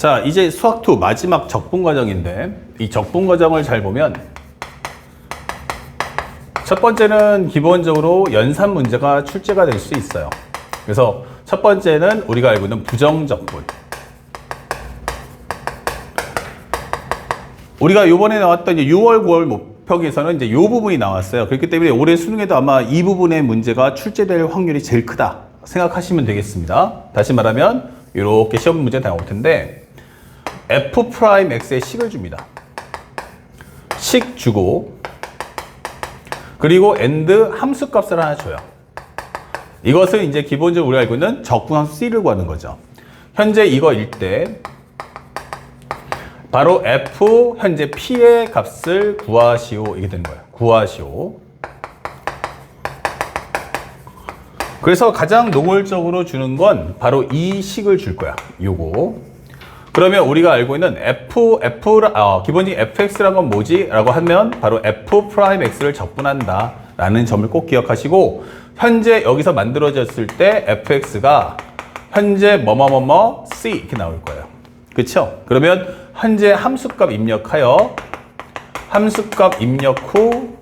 자, 이제 수학2 마지막 적분 과정인데 이 적분 과정을 잘 보면 첫 번째는 기본적으로 연산 문제가 출제가 될 수 있어요. 그래서 첫 번째는 우리가 알고 있는 부정적분. 우리가 이번에 나왔던 이제 6월, 9월 목표에서는 이제 이 부분이 나왔어요. 그렇기 때문에 올해 수능에도 아마 이 부분의 문제가 출제될 확률이 제일 크다 생각하시면 되겠습니다. 다시 말하면 이렇게 시험 문제 나올 텐데 f'x의 식을 줍니다. 식 주고 그리고 and 함수값을 하나 줘요. 이것을 이제 기본적으로 우리가 알고 있는 적분함수 C를 구하는 거죠. 현재 이거일 때 바로 f 현재 p의 값을 구하시오 이게 되는 거예요. 구하시오. 그래서 가장 노골적으로 주는 건 바로 이 식을 줄 거야. 요거. 그러면 우리가 알고 있는 기본적인 fx라는 건 뭐지? 라고 하면 바로 f'x를 적분한다 라는 점을 꼭 기억하시고 현재 여기서 만들어졌을 때 fx가 현재 뭐뭐뭐뭐 c 이렇게 나올 거예요. 그쵸? 그러면 현재 함수값 입력하여 함수값 입력 후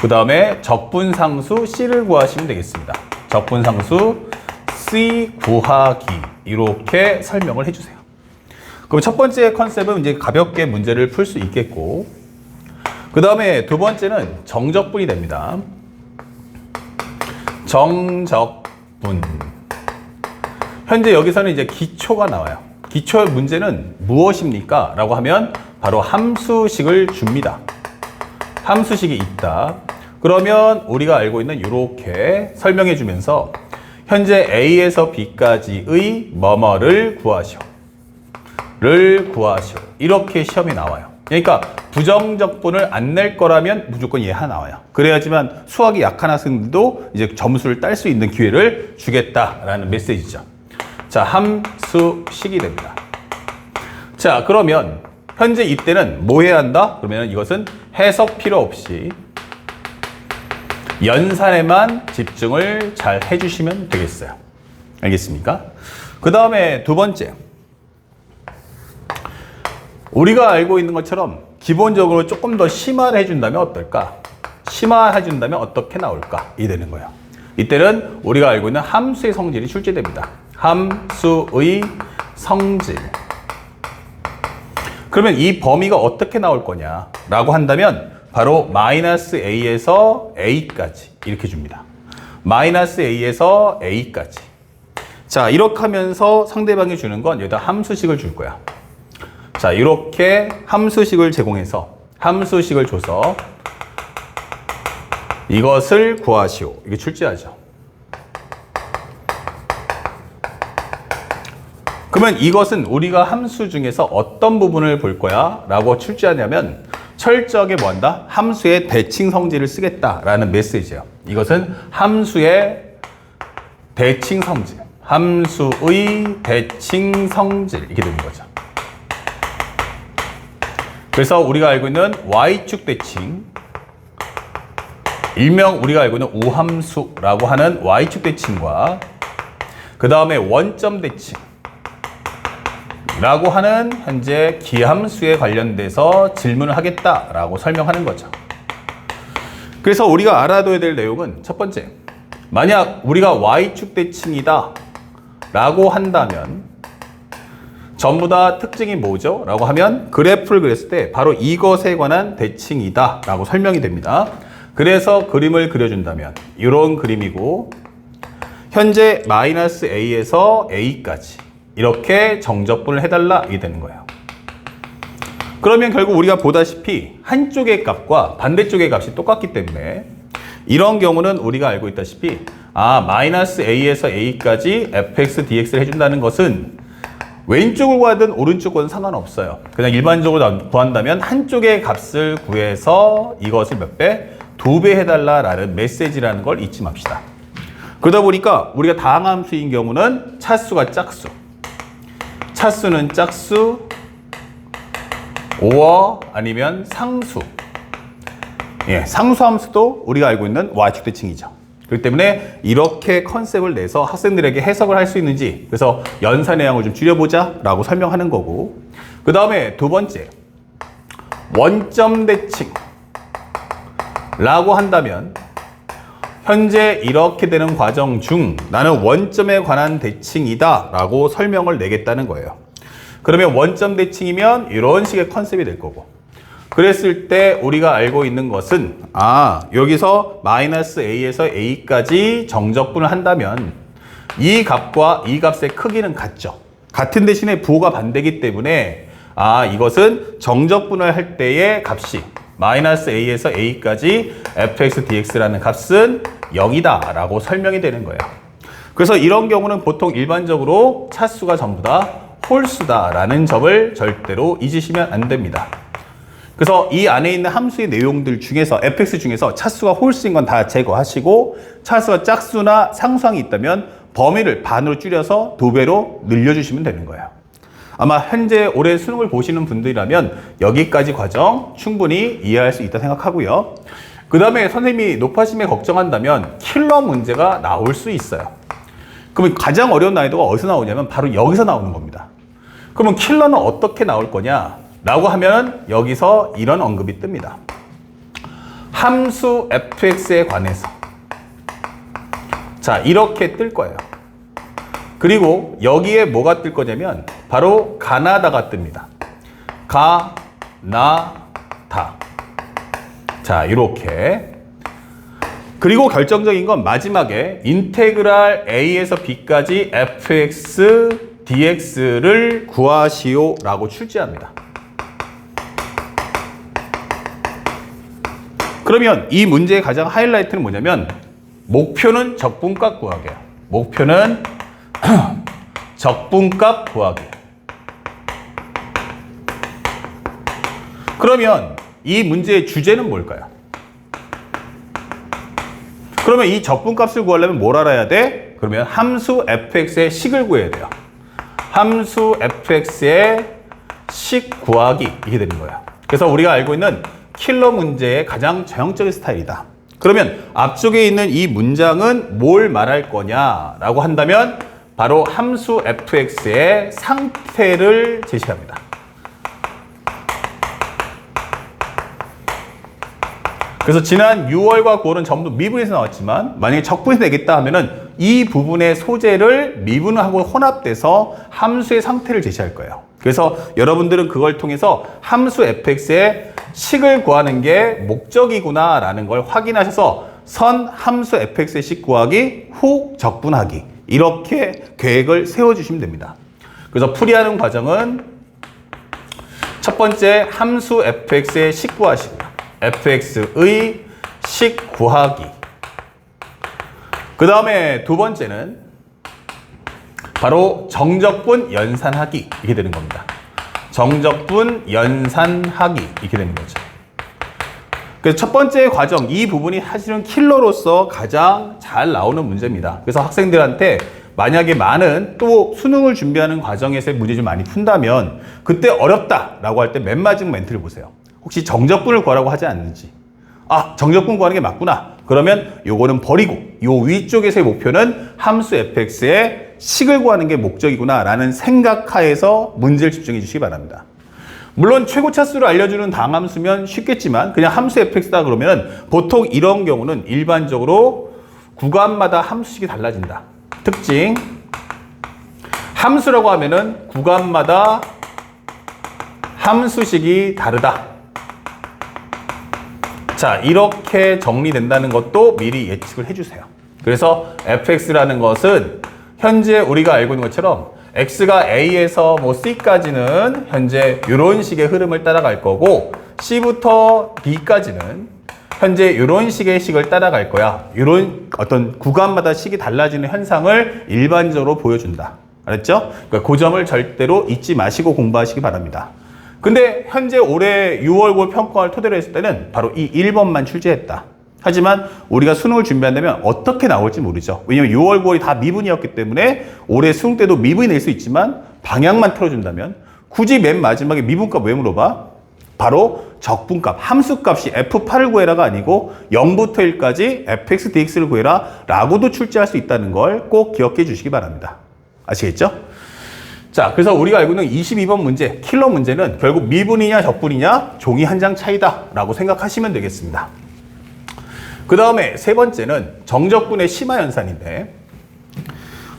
그 다음에 적분상수 c를 구하시면 되겠습니다. 적분상수 c 구하기 이렇게 설명을 해주세요. 그럼 첫 번째 컨셉은 이제 가볍게 문제를 풀 수 있겠고 그 다음에 두 번째는 정적분이 됩니다. 정적분. 현재 여기서는 이제 기초가 나와요. 기초 문제는 무엇입니까? 라고 하면 바로 함수식을 줍니다. 함수식이 있다. 그러면 우리가 알고 있는 이렇게 설명해 주면서 현재 A에서 B까지의 뭐뭐를 구하시오. 를 구하시오. 이렇게 시험에 나와요. 그러니까 부정적분을 안 낼 거라면 무조건 얘 하나 나와요. 그래야지만 수학이 약한 학생들도 이제 점수를 딸 수 있는 기회를 주겠다라는 메시지죠. 자, 함수식이 됩니다. 자, 그러면 현재 이때는 뭐 해야 한다? 그러면 이것은 해석 필요 없이 연산에만 집중을 잘 해주시면 되겠어요. 알겠습니까? 그 다음에 두 번째. 우리가 알고 있는 것처럼 기본적으로 조금 더 심화를 해준다면 어떨까? 심화해준다면 어떻게 나올까? 이 되는 거예요. 이때는 우리가 알고 있는 함수의 성질이 출제됩니다. 함수의 성질. 그러면 이 범위가 어떻게 나올 거냐? 라고 한다면 바로 마이너스 a에서 a까지 이렇게 줍니다. 마이너스 a에서 a까지. 자, 이렇게 하면서 상대방이 주는 건 여기다 함수식을 줄 거야. 자, 이렇게 함수식을 제공해서 함수식을 줘서 이것을 구하시오. 이게 출제하죠. 그러면 이것은 우리가 함수 중에서 어떤 부분을 볼 거야? 라고 출제하냐면 철저하게 뭐 한다? 함수의 대칭 성질을 쓰겠다라는 메시지예요. 이것은 함수의 대칭 성질. 함수의 대칭 성질. 이렇게 되는 거죠. 그래서 우리가 알고 있는 y축 대칭, 일명 우리가 알고 있는 우함수라고 하는 y축 대칭과 그 다음에 원점 대칭 라고 하는 현재 기함수에 관련돼서 질문을 하겠다라고 설명하는 거죠. 그래서 우리가 알아둬야 될 내용은 첫 번째, 만약 우리가 y축 대칭이다 라고 한다면 전부 다 특징이 뭐죠? 라고 하면 그래프를 그렸을 때 바로 이것에 관한 대칭이다 라고 설명이 됩니다. 그래서 그림을 그려준다면 이런 그림이고 현재 마이너스 a에서 a까지 이렇게 정적분을 해달라 이게 되는 거예요. 그러면 결국 우리가 보다시피 한쪽의 값과 반대쪽의 값이 똑같기 때문에 이런 경우는 우리가 알고 있다시피 마이너스 a에서 a까지 fx dx를 해준다는 것은 왼쪽을 구하든 오른쪽을 구하든 상관없어요. 그냥 일반적으로 구한다면 한쪽의 값을 구해서 이것을 몇 배? 2배 해달라라는 메시지라는 걸 잊지 맙시다. 그러다 보니까 우리가 다항함수인 경우는 차수가 짝수, 차수는 짝수, 오어 아니면 상수. 예, 상수함수도 우리가 알고 있는 y축 대칭이죠. 그렇기 때문에 이렇게 컨셉을 내서 학생들에게 해석을 할 수 있는지, 그래서 연산의 양을 좀 줄여보자 라고 설명하는 거고, 그 다음에 두 번째, 원점 대칭 라고 한다면 현재 이렇게 되는 과정 중 나는 원점에 관한 대칭이다 라고 설명을 내겠다는 거예요. 그러면 원점 대칭이면 이런 식의 컨셉이 될 거고, 그랬을 때 우리가 알고 있는 것은 여기서 마이너스 a에서 a까지 정적분을 한다면 이 값과 이 값의 크기는 같죠. 같은 대신에 부호가 반대이기 때문에 이것은 정적분을 할 때의 값이 마이너스 a에서 a까지 fx dx라는 값은 0이다 라고 설명이 되는 거예요. 그래서 이런 경우는 보통 일반적으로 차수가 전부 다 홀수다 라는 점을 절대로 잊으시면 안 됩니다. 그래서 이 안에 있는 함수의 내용들 중에서 fx 중에서 차수가 홀수인 건 다 제거하시고, 차수가 짝수나 상수항이 있다면 범위를 반으로 줄여서 2배로 늘려주시면 되는 거예요. 아마 현재 올해 수능을 보시는 분들이라면 여기까지 과정 충분히 이해할 수 있다 생각하고요. 그 다음에 선생님이 높아심에 걱정한다면 킬러 문제가 나올 수 있어요. 그러면 가장 어려운 난이도가 어디서 나오냐면 바로 여기서 나오는 겁니다. 그러면 킬러는 어떻게 나올 거냐 라고 하면 여기서 이런 언급이 뜹니다. 함수 fx에 관해서 자, 이렇게 뜰 거예요. 그리고 여기에 뭐가 뜰 거냐면 바로 가나다가 뜹니다. 가나다. 자, 이렇게. 그리고 결정적인 건 마지막에 인테그랄 a에서 b까지 fx dx를 구하시오 라고 출제합니다. 그러면 이 문제의 가장 하이라이트는 뭐냐면 목표는 적분값 구하기예요. 목표는 적분값 구하기. 그러면 이 문제의 주제는 뭘까요? 그러면 이 적분값을 구하려면 뭘 알아야 돼? 그러면 함수 fx의 식을 구해야 돼요. 함수 fx의 식 구하기, 이게 되는 거예요. 그래서 우리가 알고 있는 킬러 문제의 가장 전형적인 스타일이다. 그러면 앞쪽에 있는 이 문장은 뭘 말할 거냐라고 한다면 바로 함수 fx의 상태를 제시합니다. 그래서 지난 6월과 9월은 전부 미분에서 나왔지만 만약에 적분에서 내겠다 하면은 이 부분의 소재를 미분하고 혼합돼서 함수의 상태를 제시할 거예요. 그래서 여러분들은 그걸 통해서 함수 fx의 식을 구하는 게 목적이구나 라는 걸 확인하셔서 선 함수 fx의 식 구하기 후 적분하기, 이렇게 계획을 세워주시면 됩니다. 그래서 풀이하는 과정은 첫 번째 함수 fx의 식 구하시고요. fx의 식 구하기. 그 다음에 두 번째는 바로 정적분 연산하기, 이게 되는 겁니다. 정적분 연산하기, 이렇게 되는 거죠. 그래서 첫 번째 과정, 이 부분이 사실은 킬러로서 가장 잘 나오는 문제입니다. 그래서 학생들한테 만약에 많은 또 수능을 준비하는 과정에서의 문제 좀 많이 푼다면 그때 어렵다라고 할 때 맨 마지막 멘트를 보세요. 혹시 정적분을 구하라고 하지 않는지. 정적분 구하는 게 맞구나. 그러면 요거는 버리고 요 위쪽에서의 목표는 함수 fx의 식을 구하는 게 목적이구나 라는 생각하에서 문제를 집중해 주시기 바랍니다. 물론 최고차수를 알려주는 다항함수면 쉽겠지만 그냥 함수 fx다 그러면 보통 이런 경우는 일반적으로 구간마다 함수식이 달라진다. 특징, 함수라고 하면은 구간마다 함수식이 다르다. 자, 이렇게 정리된다는 것도 미리 예측을 해주세요. 그래서 fx라는 것은 현재 우리가 알고 있는 것처럼 x가 a에서 c까지는 현재 이런 식의 흐름을 따라갈 거고 c부터 b까지는 현재 이런 식의 식을 따라갈 거야. 이런 어떤 구간마다 식이 달라지는 현상을 일반적으로 보여준다. 알았죠? 그러니까 그 점을 절대로 잊지 마시고 공부하시기 바랍니다. 근데 현재 올해 6월 9월 평가를 토대로 했을 때는 바로 이 1번만 출제했다. 하지만 우리가 수능을 준비한다면 어떻게 나올지 모르죠. 왜냐면 6월 9월이 다 미분이었기 때문에 올해 수능 때도 미분이 낼 수 있지만 방향만 틀어준다면 굳이 맨 마지막에 미분값 왜 물어봐? 바로 적분값, 함수값이 f8을 구해라가 아니고 0부터 1까지 fx, dx를 구해라 라고도 출제할 수 있다는 걸 꼭 기억해 주시기 바랍니다. 아시겠죠? 자, 그래서 우리가 알고 있는 22번 문제, 킬러 문제는 결국 미분이냐 적분이냐 종이 한 장 차이다 라고 생각하시면 되겠습니다. 그 다음에 세 번째는 정적분의 심화연산인데,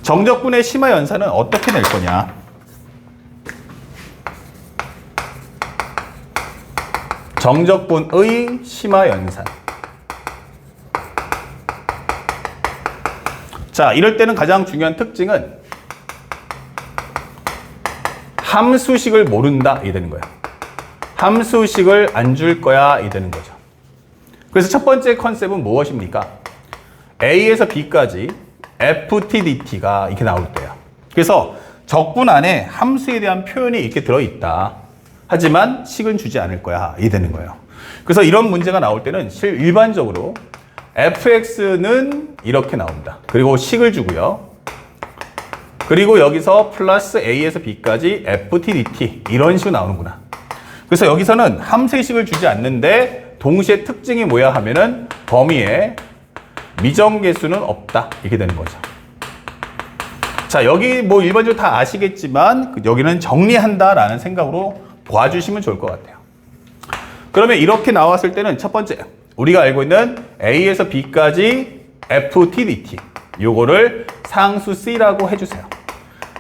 정적분의 심화연산은 어떻게 낼 거냐? 정적분의 심화연산. 자, 이럴 때는 가장 중요한 특징은 함수식을 모른다 이 되는 거야. 함수식을 안 줄 거야 이 되는 거죠. 그래서 첫 번째 컨셉은 무엇입니까? A에서 B까지 FTDT가 이렇게 나올 때야. 그래서 적분 안에 함수에 대한 표현이 이렇게 들어있다. 하지만 식은 주지 않을 거야 이 되는 거예요. 그래서 이런 문제가 나올 때는 일반적으로 fx는 이렇게 나온다. 그리고 식을 주고요. 그리고 여기서 플러스 a에서 b까지 ftdt 이런 식으로 나오는구나. 그래서 여기서는 함수의 식을 주지 않는데 동시에 특징이 뭐야 하면은 범위에 미정계수는 없다 이렇게 되는 거죠. 자, 여기 뭐 일반적으로 다 아시겠지만 여기는 정리한다라는 생각으로 봐주시면 좋을 것 같아요. 그러면 이렇게 나왔을 때는 첫 번째, 우리가 알고 있는 A에서 B까지 FTDT 요거를 상수 C라고 해주세요.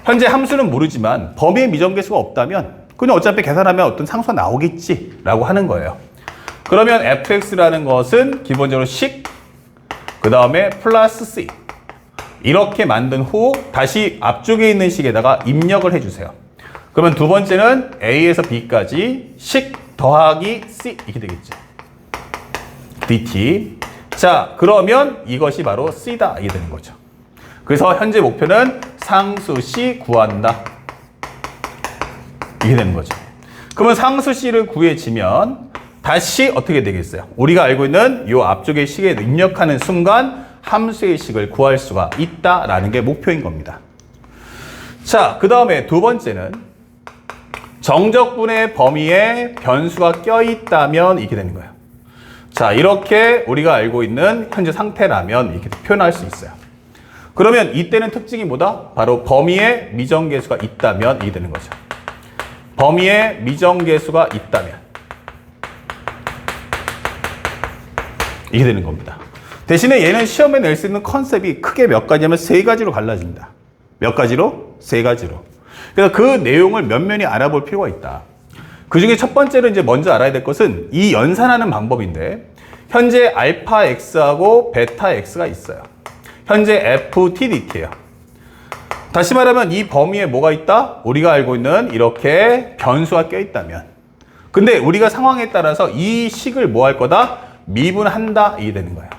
현재 함수는 모르지만 범위에 미정계수가 없다면 그냥 어차피 계산하면 어떤 상수가 나오겠지 라고 하는 거예요. 그러면 fx라는 것은 기본적으로 식, 그 다음에 플러스 C 이렇게 만든 후 다시 앞쪽에 있는 식에다가 입력을 해주세요. 그러면 두 번째는 A에서 B까지 식 더하기 C 이렇게 되겠죠. dt. 자, 그러면 이것이 바로 C다 이게 되는 거죠. 그래서 현재 목표는 상수 C 구한다 이게 되는 거죠. 그러면 상수 C를 구해지면 다시 어떻게 되겠어요? 우리가 알고 있는 이 앞쪽의 식에 입력하는 순간 함수의 식을 구할 수가 있다라는 게 목표인 겁니다. 자, 그 다음에 두 번째는 정적분의 범위에 변수가 껴있다면 이렇게 되는 거예요. 자, 이렇게 우리가 알고 있는 현재 상태라면 이렇게 표현할 수 있어요. 그러면 이때는 특징이 뭐다? 바로 범위에 미정계수가 있다면 이렇게 되는 거죠. 범위에 미정계수가 있다면 이렇게 되는 겁니다. 대신에 얘는 시험에 낼 수 있는 컨셉이 크게 몇 가지냐면 세 가지로 갈라집니다. 몇 가지로? 세 가지로. 그래서 그 내용을 면면히 알아볼 필요가 있다. 그 중에 첫 번째로 이제 먼저 알아야 될 것은 이 연산하는 방법인데, 현재 알파 x하고 베타 x가 있어요. 현재 FTDT예요. 다시 말하면 이 범위에 뭐가 있다? 우리가 알고 있는 이렇게 변수가 껴있다면. 근데 우리가 상황에 따라서 이 식을 뭐 할 거다? 미분한다 이게 되는 거예요.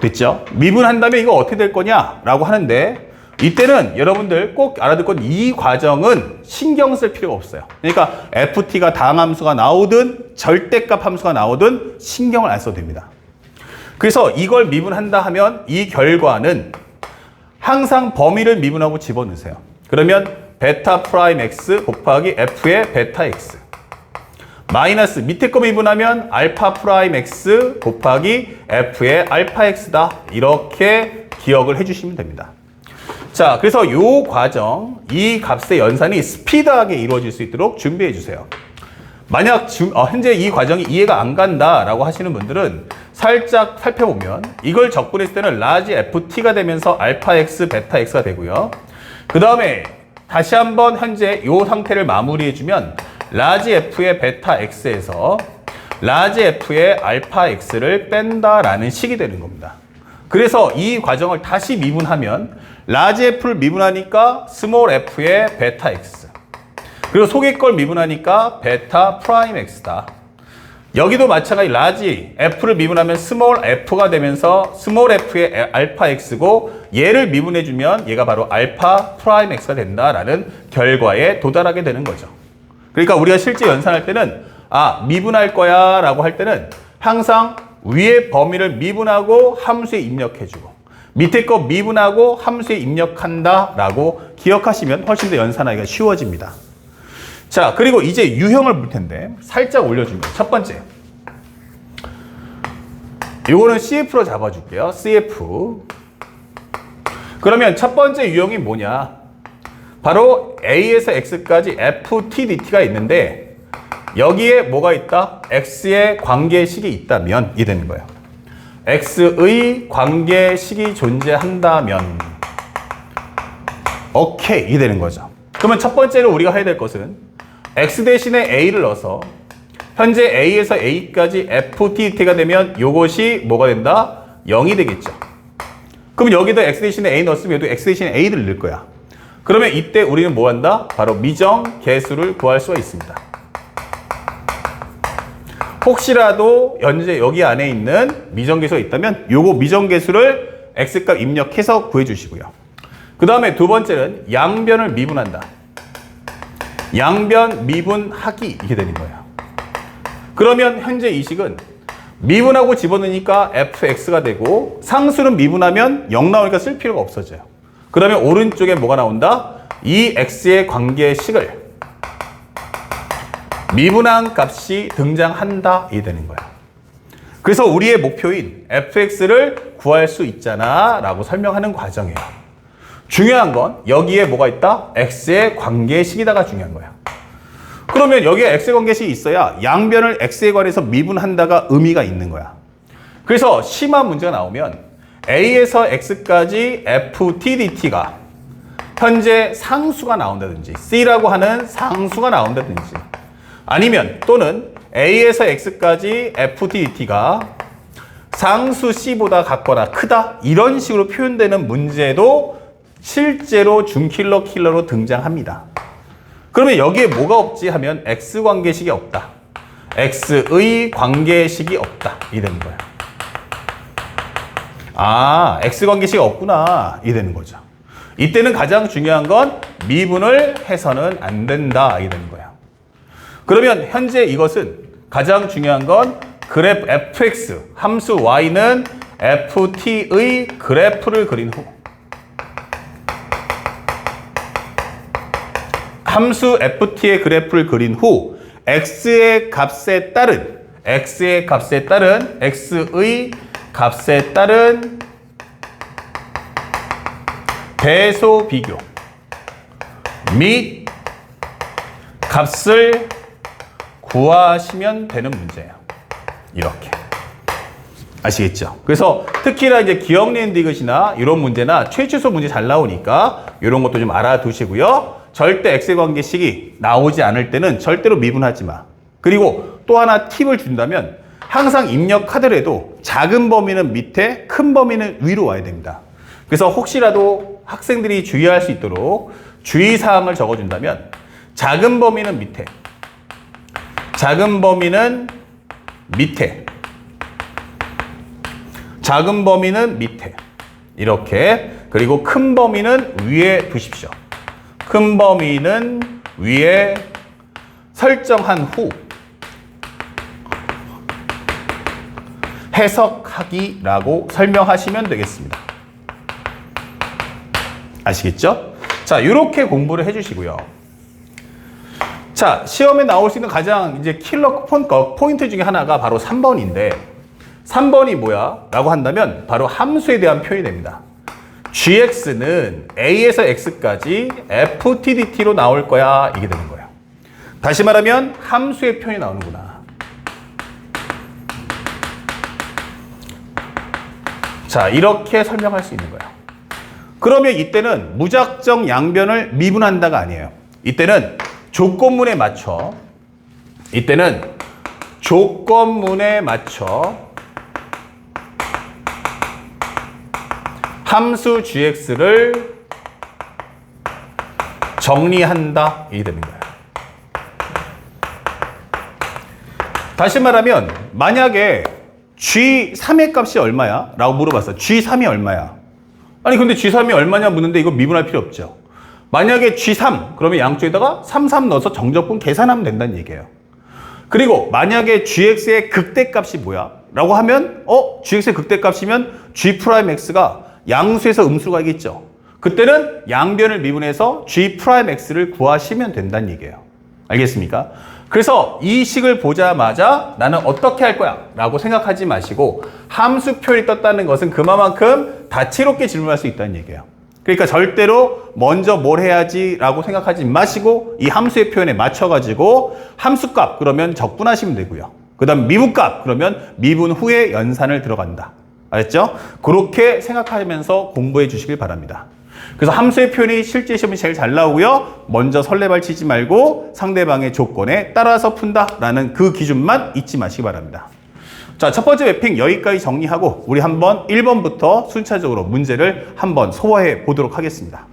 됐죠? 미분한다면 이거 어떻게 될 거냐? 라고 하는데 이때는 여러분들 꼭 알아둘 건 이 과정은 신경 쓸 필요가 없어요. 그러니까 ft가 다항함수가 나오든 절대값 함수가 나오든 신경을 안 써도 됩니다. 그래서 이걸 미분한다 하면 이 결과는 항상 범위를 미분하고 집어넣으세요. 그러면 베타 프라임 x 곱하기 f의 베타 x 마이너스 밑에 거 미분하면 알파 프라임 x 곱하기 f의 알파 x다. 이렇게 기억을 해주시면 됩니다. 자, 그래서 이 과정, 이 값의 연산이 스피드하게 이루어질 수 있도록 준비해 주세요. 만약 현재 이 과정이 이해가 안 간다라고 하시는 분들은 살짝 살펴보면 이걸 적분했을 때는 라지 ft가 되면서 알파 x, 베타 x가 되고요. 그 다음에 다시 한번 현재 이 상태를 마무리해주면 라지 f의 베타 x에서 라지 f의 알파 x를 뺀다라는 식이 되는 겁니다. 그래서 이 과정을 다시 미분하면 라지 f를 미분하니까 스몰 f의 베타 x 그리고 속에 걸 미분하니까 베타 프라임 x다. 여기도 마찬가지 라지 f를 미분하면 스몰 f가 되면서 스몰 f의 알파 x고 얘를 미분해주면 얘가 바로 알파 프라임 x가 된다라는 결과에 도달하게 되는 거죠. 그러니까 우리가 실제 연산할 때는 미분할 거야 라고 할 때는 항상 위에 범위를 미분하고 함수에 입력해주고 밑에 거 미분하고 함수에 입력한다 라고 기억하시면 훨씬 더 연산하기가 쉬워집니다. 자, 그리고 이제 유형을 볼 텐데 살짝 올려주면 첫 번째. 요거는 CF로 잡아줄게요. CF. 그러면 첫 번째 유형이 뭐냐? 바로 A에서 X까지 FTDT가 있는데 여기에 뭐가 있다? X의 관계식이 있다면 이 되는 거예요. X의 관계식이 존재한다면 오케이 이 되는 거죠. 그러면 첫 번째로 우리가 해야 될 것은 X 대신에 A를 넣어서 현재 A에서 A까지 FTDT가 되면 이것이 뭐가 된다? 0이 되겠죠. 그럼 여기도 X 대신에 A 넣었으면 여기도 X 대신에 A를 넣을 거야. 그러면 이때 우리는 뭐 한다? 바로 미정 개수를 구할 수가 있습니다. 혹시라도 현재 여기 안에 있는 미정 개수가 있다면 요거 미정 개수를 X값 입력해서 구해 주시고요. 그 다음에 두 번째는 양변을 미분한다. 양변 미분하기 이게 되는 거예요. 그러면 현재 이 식은 미분하고 집어넣으니까 fx가 되고 상수는 미분하면 0 나오니까 쓸 필요가 없어져요. 그러면 오른쪽에 뭐가 나온다? 이 x의 관계식을 미분한 값이 등장한다 이 되는 거야. 그래서 우리의 목표인 fx를 구할 수 있잖아 라고 설명하는 과정이에요. 중요한 건 여기에 뭐가 있다? x의 관계식이다가 중요한 거야. 그러면 여기에 x의 관계식이 있어야 양변을 x에 관해서 미분한다가 의미가 있는 거야. 그래서 심한 문제가 나오면 a에서 x까지 ftdt가 현재 상수가 나온다든지 c라고 하는 상수가 나온다든지 아니면 또는 a에서 x까지 ftdt가 상수 c보다 같거나 크다 이런 식으로 표현되는 문제도 실제로 준킬러로 등장합니다. 그러면 여기에 뭐가 없지 하면 x 관계식이 없다. x의 관계식이 없다. 이 되는 거예요. 아, x 관계식이 없구나. 이 되는 거죠. 이때는 가장 중요한 건 미분을 해서는 안 된다. 이 되는 거예요. 그러면 현재 이것은 가장 중요한 건 그래프 fx, 함수 y는 ft의 그래프를 그린 후 함수 ft의 그래프를 그린 후 x의 값에 따른 x의 값에 따른 배소 비교 및 값을 구하시면 되는 문제예요. 이렇게. 아시겠죠? 그래서 특히나 이제 기억랜드 이것이나 이런 문제나 최초소 문제 잘 나오니까 이런 것도 좀 알아두시고요. 절대 x의 관계식이 나오지 않을 때는 절대로 미분하지 마. 그리고 또 하나 팁을 준다면 항상 입력하더라도 작은 범위는 밑에 큰 범위는 위로 와야 됩니다. 그래서 혹시라도 학생들이 주의할 수 있도록 주의사항을 적어준다면 작은 범위는 밑에 작은 범위는 밑에 이렇게 그리고 큰 범위는 위에 두십시오. 큰 범위는 위에 설정한 후 해석하기라고 설명하시면 되겠습니다. 아시겠죠? 자, 이렇게 공부를 해주시고요. 자, 시험에 나올 수 있는 가장 이제 킬러 포인트 중에 하나가 바로 3번인데 3번이 뭐야? 라고 한다면 바로 함수에 대한 표현이 됩니다. gx는 a에서 x까지 ftdt로 나올 거야. 이게 되는 거예요. 다시 말하면 함수의 표현이 나오는구나. 자, 이렇게 설명할 수 있는 거예요. 그러면 이때는 무작정 양변을 미분한다가 아니에요. 이때는 조건문에 맞춰 함수 gx를 정리한다. 이게 되는 거예요. 다시 말하면 만약에 G3의 값이 얼마야? 라고 물어봤어. G3이 얼마야? 아니 근데 G3이 얼마냐 묻는데 이거 미분할 필요 없죠. 만약에 G3 그러면 양쪽에다가 3 넣어서 정적분 계산하면 된다는 얘기예요. 그리고 만약에 gx의 극대값이 뭐야? 라고 하면 gx의 극대값이면 g'x가 양수에서 음수로 가겠죠. 그때는 양변을 미분해서 g'x를 구하시면 된다는 얘기예요. 알겠습니까? 그래서 이 식을 보자마자 나는 어떻게 할 거야 라고 생각하지 마시고 함수 표현이 떴다는 것은 그만큼 다채롭게 질문할 수 있다는 얘기예요. 그러니까 절대로 먼저 뭘 해야지 라고 생각하지 마시고 이 함수의 표현에 맞춰가지고 함수값 그러면 적분하시면 되고요. 그 다음 미분값 그러면 미분 후에 연산을 들어간다. 알았죠? 그렇게 생각하면서 공부해 주시길 바랍니다. 그래서 함수의 표현이 실제 시험이 제일 잘 나오고요. 먼저 설레발 치지 말고 상대방의 조건에 따라서 푼다라는 그 기준만 잊지 마시기 바랍니다. 자, 첫 번째 매핑 여기까지 정리하고 우리 한번 1번부터 순차적으로 문제를 한번 소화해 보도록 하겠습니다.